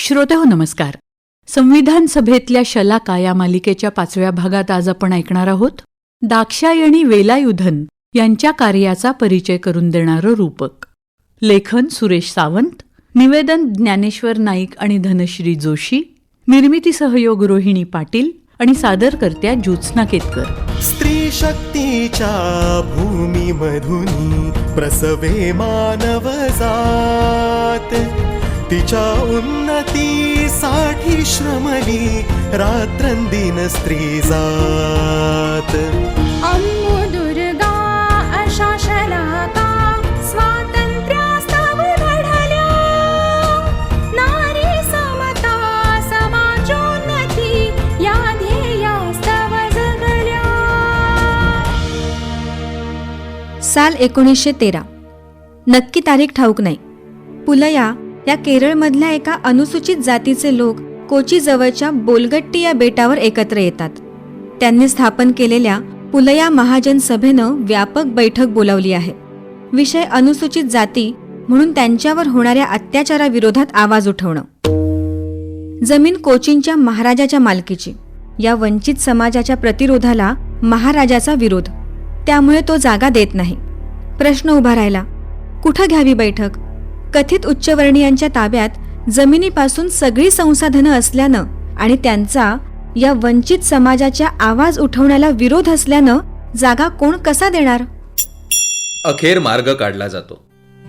श्रोतेहो नमस्कार. संविधान सभेतल्या शलाका या मालिकेच्या 5व्या भागात आज आपण ऐकणार आहोत दाक्षायणी वेलायुधन यांच्या कार्याचा परिचय करून देणारं रूपक. लेखन सुरेश सावंत, निवेदन ज्ञानेश्वर नाईक आणि धनश्री जोशी, निर्मिती सहयोग रोहिणी पाटील आणि सादरकर्त्या ज्योत्स्ना केतकर. स्त्री शक्तीच्या भूमीमधून प्रसवे मानव जात, तिच्या उन्नतीसाठी श्रमली रात्रंदिन स्त्री जात. अम्मो दुर्गा अशा शलाका स्वातंत्र्यास्तव लढल्या, नारी समता समाजोन्नती या ध्येयास्तव जगल्या. साल 1913. नक्की तारीख ठाऊक नाही. पुलया या केरळमधल्या एका अनुसूचित जातीचे लोक कोची जवळच्या बोलगट्टी या बेटावर एकत्र येतात. त्यांनी स्थापन केलेल्या पुलया महाजन सभेनं व्यापक बैठक बोलावली आहे. विषय अनुसूचित जाती म्हणून त्यांच्यावर होणाऱ्या अत्याचाराविरोधात आवाज उठवणं. जमीन कोचींच्या महाराजाच्या मालकीची. या वंचित समाजाच्या प्रतिरोधाला महाराजाचा विरोध, त्यामुळे तो जागा देत नाही. प्रश्न उभा राहिला, कुठं घ्यावी बैठक? कथित उच्चवर्णीयांच्या ताब्यात जमिनीपासून सगळी संसाधनं असल्यानं आणि त्यांचा या वंचित समाजाच्या आवाज उठवण्याला विरोध असल्यानं जागा कोण कसा देणार? अखेर मार्ग काढला जातो.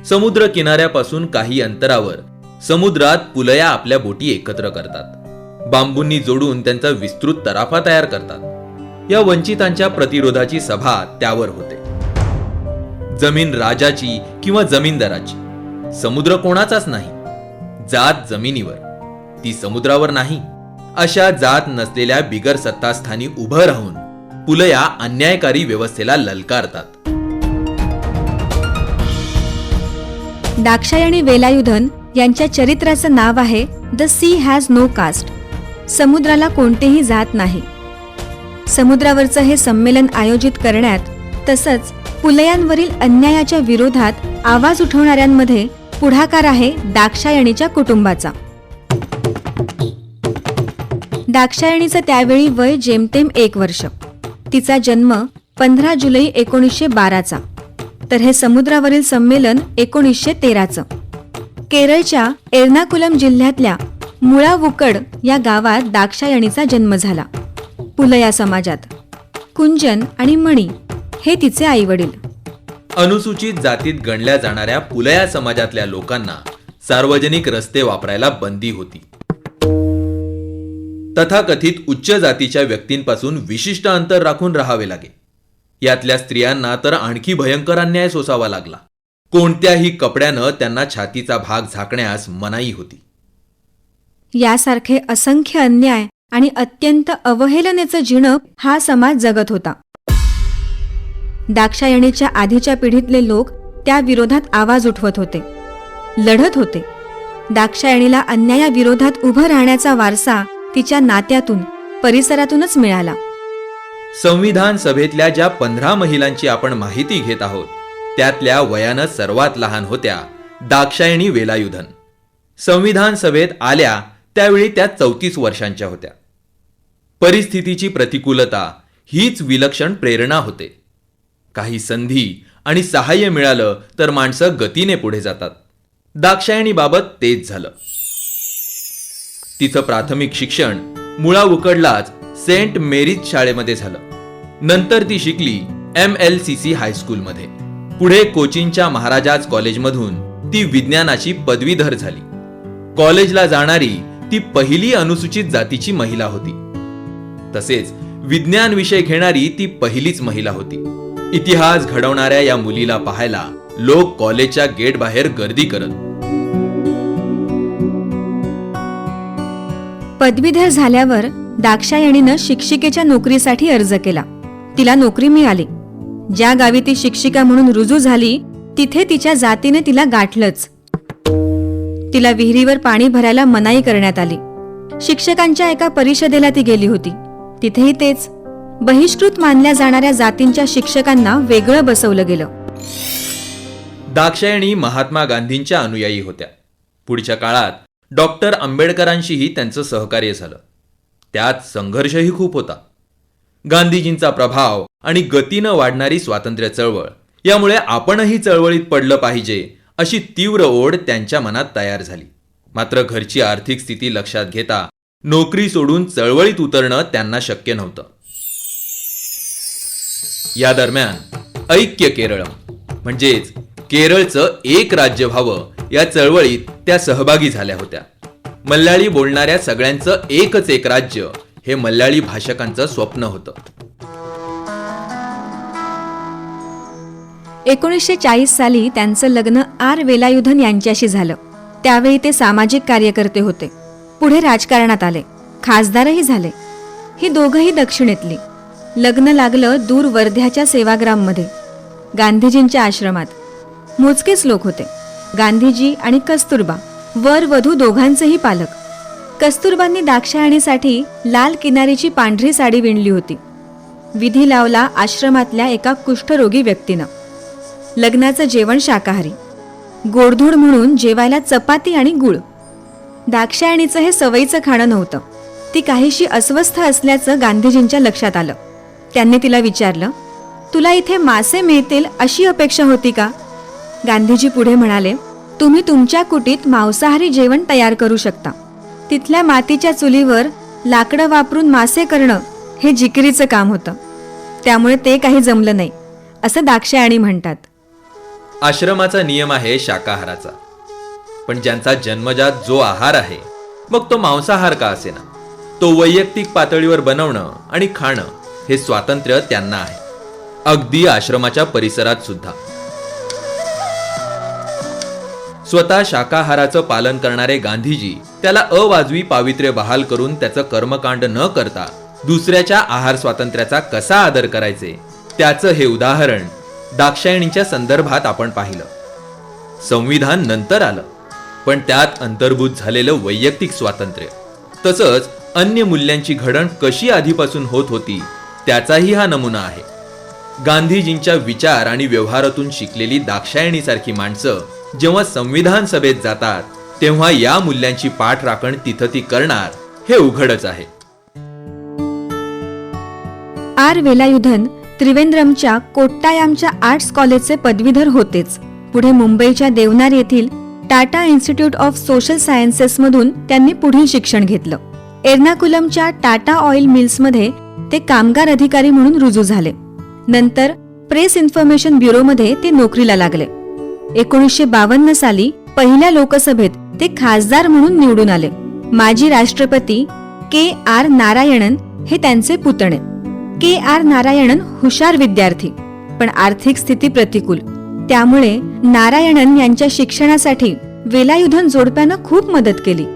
समुद्र किनाऱ्यापासून काही अंतरावर समुद्रात पुलया आपल्या बोटी एकत्र करतात. बांबूंनी जोडून त्यांचा विस्तृत तराफा तयार करतात. या वंचितांच्या प्रतिरोधाची सभा त्यावर होते. जमीन राजाची किंवा जमीनदाराची, समुद्र कोणाचाच नाही. जात जमिनीवर, ती समुद्रावर नाही. अशा जात नसलेल्या बिगर सत्तास्थानी उभं राहून पुलया अन्यायकारी व्यवस्थेला ललकारतात. दाक्षायणी वेलायुधन यांच्या चरित्राचं नाव आहे the sea has no caste. समुद्राला कोणतेही जात नाही. समुद्रावरचं हे संमेलन आयोजित करण्यात तसंच पुलयांवरील अन्यायाच्या विरोधात आवाज उठवणाऱ्यांमध्ये पुढाकार आहे दाक्षायणीच्या कुटुंबाचा. दाक्षायणीचं त्यावेळी वय जेमतेम 1 वर्ष. तिचा जन्म 15 जुलै 1912चा. तर हे समुद्रावरील संमेलन 1913चं. केरळच्या एर्नाकुलम जिल्ह्यातल्या मुळावुकड या गावात दाक्षायणीचा जन्म झाला. पुलया समाजात कुंजन आणि मणी हे तिचे आईवडील. अनुसूचित जातीत गणल्या जाणाऱ्या पुलया समाजातल्या लोकांना सार्वजनिक रस्ते वापरायला बंदी होती. तथाकथित उच्च जातीच्या व्यक्तींपासून विशिष्ट अंतर राखून राहावे लागे. यातल्या स्त्रियांना तर आणखी भयंकर अन्याय सोसावा लागला. कोणत्याही कपड्यानं त्यांना छातीचा भाग झाकण्यास मनाई होती. यासारखे असंख्य अन्याय आणि अत्यंत अवहेलनेचं जिणं हा समाज जगत होता. दाक्षायणीच्या आधीच्या पिढीतले लोक त्या विरोधात आवाज उठवत होते, लढत होते. दाक्षायणीला अन्यायाविरोधात उभं राहण्याचा वारसा तिच्या नात्यातून, परिसरातूनच मिळाला. संविधान सभेतल्या ज्या 15 महिलांची आपण माहिती घेत आहोत त्यातल्या वयानं सर्वात लहान होत्या दाक्षायणी वेलायुधन. संविधान सभेत आल्या त्यावेळी त्या 34 वर्षांच्या होत्या. परिस्थितीची प्रतिकूलता हीच विलक्षण प्रेरणा होते. काही संधी आणि सहाय्य मिळालं तर माणसं गतीने पुढे जातात. दाक्षायणीबाबत तेच झालं. तिचं प्राथमिक शिक्षण मुळावुकडलाच सेंट मेरीज शाळेमध्ये झालं. नंतर ती शिकली MLCC हायस्कूलमध्ये. पुढे कोचीनच्या महाराजाज कॉलेजमधून ती विज्ञानाची पदवीधर झाली. कॉलेजला जाणारी ती पहिली अनुसूचित जातीची महिला होती. तसेच विज्ञान विषय घेणारी ती पहिलीच महिला होती. इतिहास घडवणाऱ्या या मुलीला पाहायला लोक कॉलेजच्या गेट बाहेर गर्दी करत. पदवीधर झाल्यावर दाक्षायणीनं शिक्षिकेच्या नोकरीसाठी अर्ज केला. तिला नोकरी मिळाली. ज्या गावी ती शिक्षिका म्हणून रुजू झाली तिथे तिच्या जातीने तिला गाठलंच. तिला विहिरीवर पाणी भरायला मनाई करण्यात आली. शिक्षकांच्या एका परिषदेला ती गेली होती. तिथेही तेच. बहिष्कृत मानल्या जाणाऱ्या जातींच्या शिक्षकांना वेगळं बसवलं गेलं. दाक्षायणी महात्मा गांधींच्या अनुयायी होत्या. पुढच्या काळात डॉक्टर आंबेडकरांशीही त्यांचं सहकार्य झालं. त्यात संघर्षही खूप होता. गांधीजींचा प्रभाव आणि गतीनं वाढणारी स्वातंत्र्य चळवळ यामुळे आपणही चळवळीत पडलं पाहिजे अशी तीव्र ओढ त्यांच्या मनात तयार झाली. मात्र घरची आर्थिक स्थिती लक्षात घेता नोकरी सोडून चळवळीत उतरणं त्यांना शक्य नव्हतं. या दरम्यान ऐक्य केरळम म्हणजेच केरळचं एक राज्य व्हावं या चळवळीत त्या सहभागी झाल्या होत्या. मल्याळी बोलणाऱ्या सगळ्यांचं एकच एक राज्य हे मल्याळी भाषकांचं स्वप्न होतं. 1940 साली त्यांचं लग्न आर वेलायुधन यांच्याशी झालं. त्यावेळी ते सामाजिक कार्यकर्ते होते. पुढे राजकारणात आले, खासदारही झाले. ही दोघंही दक्षिणेतली. लग्न लागलं दूर वर्ध्याच्या सेवाग्राममध्ये, गांधीजींच्या आश्रमात. मोजकेच लोक होते. गांधीजी आणि कस्तुरबा, वर वधू दोघांचेही पालक. कस्तुरबांनी दाक्षायणीसाठी लाल किनारीची पांढरी साडी विणली होती. विधी लावला आश्रमातल्या एका कुष्ठरोगी व्यक्तीनं. लग्नाचं जेवण शाकाहारी. गोडधोड म्हणून जेवायला चपाती आणि गुळ. दाक्षायणीचं हे सवयीचं खाणं नव्हतं. ती काहीशी अस्वस्थ असल्याचं गांधीजींच्या लक्षात आलं. त्यांनी तिला विचारलं, तुला इथे मासे मिळतील अशी अपेक्षा होती का? गांधीजी पुढे म्हणाले, तुम्ही तुमच्या कुटीत मांसाहारी जेवण तयार करू शकता. तिथल्या मातीच्या चुलीवर लाकडं वापरून मासे करणं हे जिकिरीचं काम होतं. त्यामुळे ते काही जमलं नाही असं दाक्षायणी म्हणतात. आश्रमाचा नियम आहे शाकाहाराचा. पण ज्यांचा जन्मजात जो आहार आहे, मग तो मांसाहार का असेना, तो वैयक्तिक पातळीवर बनवणं आणि खाणं हे स्वातंत्र्य त्यांना आहे. अगदी आश्रमाच्या परिसरात सुद्धा. स्वतः शाकाहाराचं पालन करणारे गांधीजी त्याला अवाजवी पावित्र्य बहाल करून त्याचं कर्मकांड न करता दुसऱ्याच्या आहार स्वातंत्र्याचा कसा आदर करायचे त्याचं हे उदाहरण दाक्षायणीच्या संदर्भात आपण पाहिलं. संविधान नंतर आलं, पण त्यात अंतर्भूत झालेलं वैयक्तिक स्वातंत्र्य तसंच अन्य मूल्यांची घडण कशी आधीपासून होत होती त्याचाही हा नमुना आहे. गांधीजींच्या विचार आणि व्यवहारातून शिकलेली दाक्षायणीसारखी माणसं जेव्हा संविधान सभेत जातात तेव्हा या मूल्यांची पाठराखण तिथं ती करणार हे उघडच आहे. आर वेलायुधन त्रिवेंद्रमच्या कोट्टायामच्या आर्ट्स कॉलेजचे पदवीधर होतेच. पुढे मुंबईच्या देवनार येथील टाटा इन्स्टिट्यूट ऑफ सोशल सायन्सेसमधून त्यांनी पुढील शिक्षण घेतलं. एर्नाकुलमच्या टाटा ऑइल मिल्समध्ये ते कामगार अधिकारी म्हणून रुजू झाले. नंतर प्रेस इन्फॉर्मेशन ब्युरोमध्ये ते नोकरीला लागले. 1952 साली पहिल्या लोकसभेत ते खासदार म्हणून निवडून आले. माजी राष्ट्रपती के.आर. नारायणन हे त्यांचे पुतणे. के.आर. नारायणन हुशार विद्यार्थी, पण आर्थिक स्थिती प्रतिकूल. त्यामुळे नारायणन यांच्या शिक्षणासाठी वेलायुधन जोडप्यानं खूप मदत केली.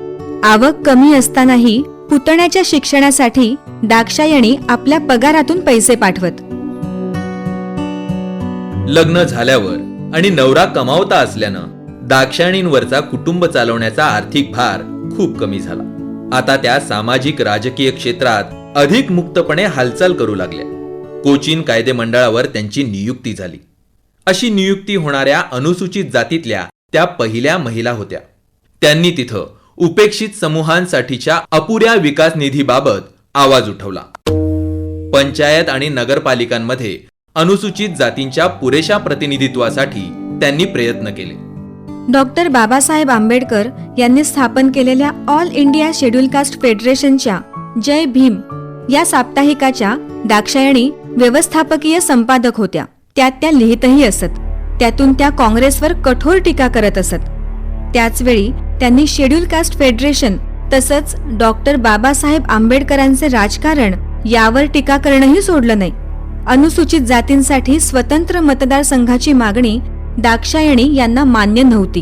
आवक कमी असतानाही पुतण्याच्या शिक्षणासाठी दाक्षायणी आपल्या पगारातून पैसे पाठवत. लग्न झाल्यावर आणि नवरा कमावता असल्यानं दाक्षायणींवरचा कुटुंब चालवण्याचा आर्थिक भार खूप कमी झाला. आता त्या सामाजिक राजकीय क्षेत्रात अधिक मुक्तपणे हालचाल करू लागल्या. कोचीन कायदे मंडळावर त्यांची नियुक्ती झाली. अशी नियुक्ती होणाऱ्या अनुसूचित जातीतल्या त्या पहिल्या महिला होत्या. त्यांनी तिथं उपेक्षित समूहांसाठीच्या अपुऱ्या विकास निधीबाबत आवाज उठवला. पंचायत आणि नगरपालिकांमध्ये अनुसूचित जातींच्या पुरेशा प्रतिनिधित्वासाठी त्यांनी प्रयत्न केले. डॉक्टर बाबासाहेब आंबेडकर यांनी स्थापन केलेल्या ऑल इंडिया शेड्यूल कास्ट फेडरेशनच्या जय भीम या साप्ताहिकाच्या दाक्षायणी व्यवस्थापकीय संपादक होत्या. त्यात त्या लिहितही असत. त्यातून त्या काँग्रेसवर कठोर टीका करत असत. त्याचवेळी त्यांनी शेड्यूल कास्ट फेडरेशन तसंच डॉक्टर बाबासाहेब आंबेडकरांचे राजकारण यावर टीका करणंही सोडलं नाही. अनुसूचित जातींसाठी स्वतंत्र मतदारसंघाची मागणी दाक्षायणी यांना मान्य नव्हती.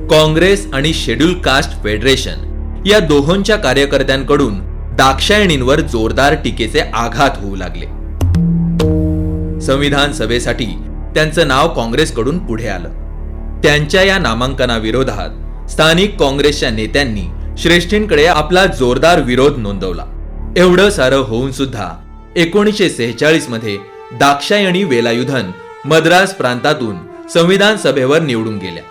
काँग्रेस आणि शेड्यूल कास्ट फेडरेशन या दोहोंच्या कार्यकर्त्यांकडून दाक्षायणींवर जोरदार टीकेचे आघात होऊ लागले. संविधान सभेसाठी त्यांचं नाव काँग्रेसकडून पुढे आलं. त्यांच्या या नामांकनाविरोधात स्थानिक काँग्रेसच्या नेत्यांनी श्रेष्ठींकडे आपला जोरदार विरोध नोंदवला. एवढं सारं होऊन सुद्धा 1946 मध्ये दाक्षायणी वेलायुधन मद्रास प्रांतातून संविधान सभेवर निवडून गेल्या.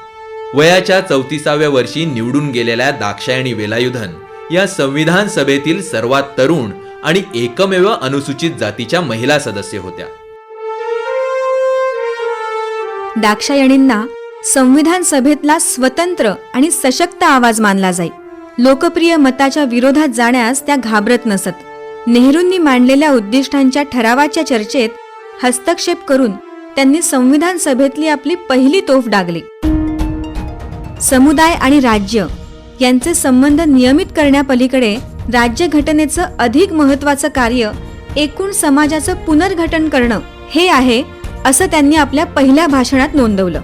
वयाच्या 34व्या वर्षी निवडून गेलेल्या दाक्षायणी वेलायुधन या संविधान सभेतील सर्वात तरुण आणि एकमेव अनुसूचित जातीच्या महिला सदस्य होत्या. दाक्षायणींना संविधान सभेतला स्वतंत्र आणि सशक्त आवाज मानला जाई. लोकप्रिय मताच्या विरोधात जाण्यास त्या घाबरत नसत. नेहरूंनी मांडलेल्या उद्दिष्टांच्या ठरावाच्या चर्चेत हस्तक्षेप करून त्यांनी संविधान सभेतली आपली पहिली तोफ डागली. समुदाय आणि राज्य यांचे संबंध नियमित करण्यापलीकडे राज्यघटनेचं अधिक महत्त्वाचं कार्य एकूण समाजाचं पुनर्गठन करणं हे आहे, असं त्यांनी आपल्या पहिल्या भाषणात नोंदवलं.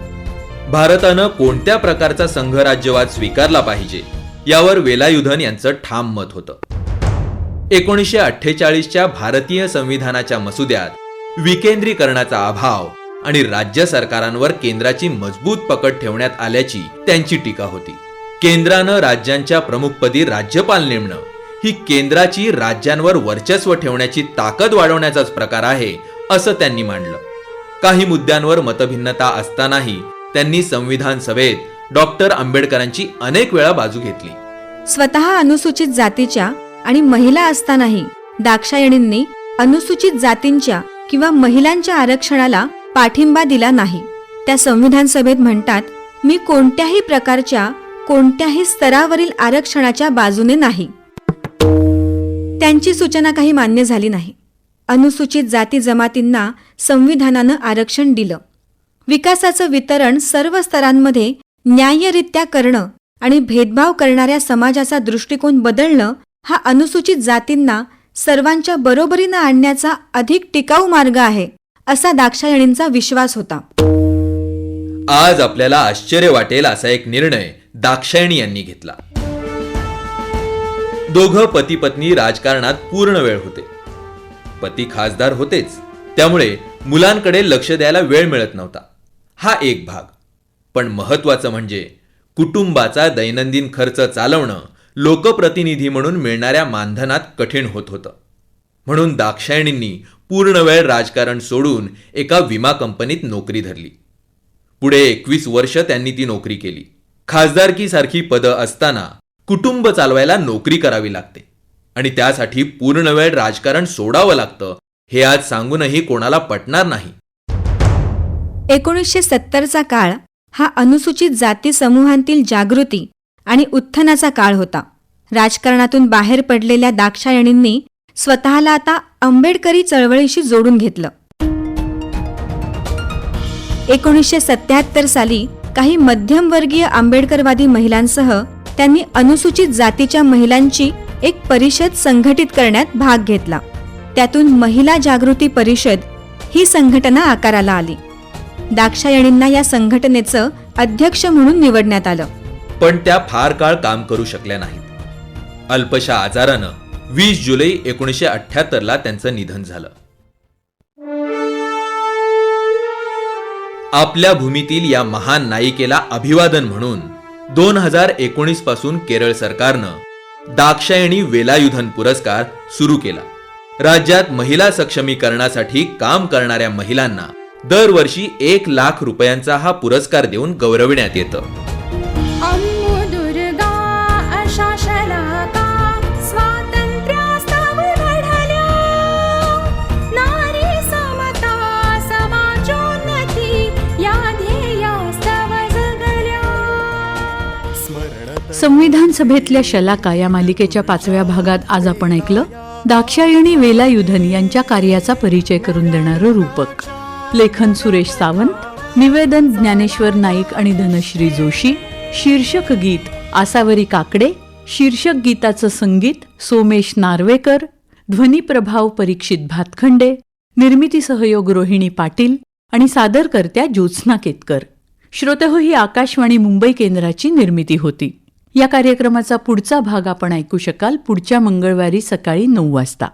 भारतानं कोणत्या प्रकारचा संघराज्यवाद स्वीकारला पाहिजे यावर वेलायुधन यांचं ठाम मत होतं. 1948च्या भारतीय संविधानाच्या मसुद्यात विकेंद्रीकरणाचा अभाव आणि राज्य सरकारांवर केंद्राची मजबूत पकड ठेवण्यात आल्याची त्यांची टीका होती. केंद्रानं राज्यांच्या प्रमुखपदी राज्यपाल नेमणं ही केंद्राची राज्यांवर वर्चस्व ठेवण्याची ताकद वाढवण्याचाच प्रकार आहे, असं त्यांनी मांडलं. काही मुद्द्यांवर मतभिन्नता असतानाही त्यांनी संविधान सभेत डॉक्टर आंबेडकरांची अनेक वेळा बाजू घेतली. स्वतः अनुसूचित जातीच्या आणि महिला असतानाही दाक्षायणींनी अनुसूचित जातींच्या किंवा महिलांच्या आरक्षणाला पाठिंबा दिला नाही. त्या संविधान सभेत म्हणतात, मी कोणत्याही प्रकारच्या कोणत्याही स्तरावरील आरक्षणाच्या बाजूने नाही. त्यांची सूचना काही मान्य झाली नाही. अनुसूचित जाती जमातींना संविधानानं आरक्षण दिलं. विकासाचं वितरण सर्व स्तरांमध्ये न्याय्यरित्या करणं आणि भेदभाव करणाऱ्या समाजाचा दृष्टिकोन बदलणं हा अनुसूचित जातींना सर्वांच्या बरोबरीनं आणण्याचा अधिक टिकाऊ मार्ग आहे, असा दाक्षायणींचा विश्वास होता. आज आपल्याला आश्चर्य वाटेल असा एक निर्णय दाक्षायणी यांनी घेतला. दोघं पती पत्नी राजकारणात पूर्ण वेळ होते. पती खासदार होतेच, त्यामुळे मुलांकडे लक्ष द्यायला वेळ मिळत नव्हता. हा एक भाग. पण महत्वाचं म्हणजे कुटुंबाचा दैनंदिन खर्च चालवणं लोकप्रतिनिधी म्हणून मिळणाऱ्या मानधनात कठीण होत होतं. म्हणून दाक्षायणींनी पूर्ण वेळ राजकारण सोडून एका विमा कंपनीत नोकरी धरली. पुढे 21 वर्ष त्यांनी ती नोकरी केली. खासदारकीसारखी पदं असताना कुटुंब चालवायला नोकरी करावी लागते आणि त्यासाठी पूर्ण वेळ राजकारण सोडावं लागतं, हे आज सांगूनही कोणाला पटणार नाही. 1970चा काळ हा अनुसूचित जाती समूहांतील जागृती आणि उत्थानाचा काळ होता. राजकारणातून बाहेर पडलेल्या दाक्षायणींनी स्वतःला आता आंबेडकरी चळवळीशी जोडून घेतलं. 1977 साली काही मध्यमवर्गीय आंबेडकरवादी महिलांसह त्यांनी अनुसूचित जातीच्या महिलांची एक परिषद संघटित करण्यात भाग घेतला. त्यातून महिला जागृती परिषद ही संघटना आकाराला आली. दाक्षायणींना या संघटनेचं अध्यक्ष म्हणून निवडण्यात आलं. पण त्या फार काळ काम करू शकल्या नाहीत. अल्पशा आजारानं 20 जुलै 1978ला त्यांचं निधन झालं. आपल्या भूमीतील या महान नायिकेला अभिवादन म्हणून 2019 पासून केरळ सरकारनं दाक्षायणी वेलायुधन पुरस्कार सुरू केला. राज्यात महिला सक्षमीकरणासाठी काम करणाऱ्या महिलांना दरवर्षी 1 लाख रुपयांचा हा पुरस्कार देऊन गौरविण्यात येतं. अम्मुदुर्गा अशा शलाका स्वातंत्र्यास्तव लढल्या, नारी समता समाजोन्नती या ध्येयास्तव जगल्या. संविधान सभेतल्या शलाका या मालिकेच्या 5व्या भागात आज आपण ऐकलं दाक्षायणी वेलायुधन यांच्या कार्याचा परिचय करून देणारं रूपक. लेखन सुरेश सावंत, निवेदन ज्ञानेश्वर नाईक आणि धनश्री जोशी. शीर्षक गीत आसावरी काकडे. शीर्षक गीताचं संगीत सोमेश नार्वेकर. ध्वनी प्रभाव परीक्षित भातखंडे. निर्मिती सहयोग रोहिणी पाटील आणि सादरकर्त्या ज्योत्स्ना केतकर. श्रोतेहो, ही आकाशवाणी मुंबई केंद्राची निर्मिती होती. या कार्यक्रमाचा पुढचा भाग आपण ऐकू शकाल पुढच्या मंगळवारी सकाळी 9 वाजता.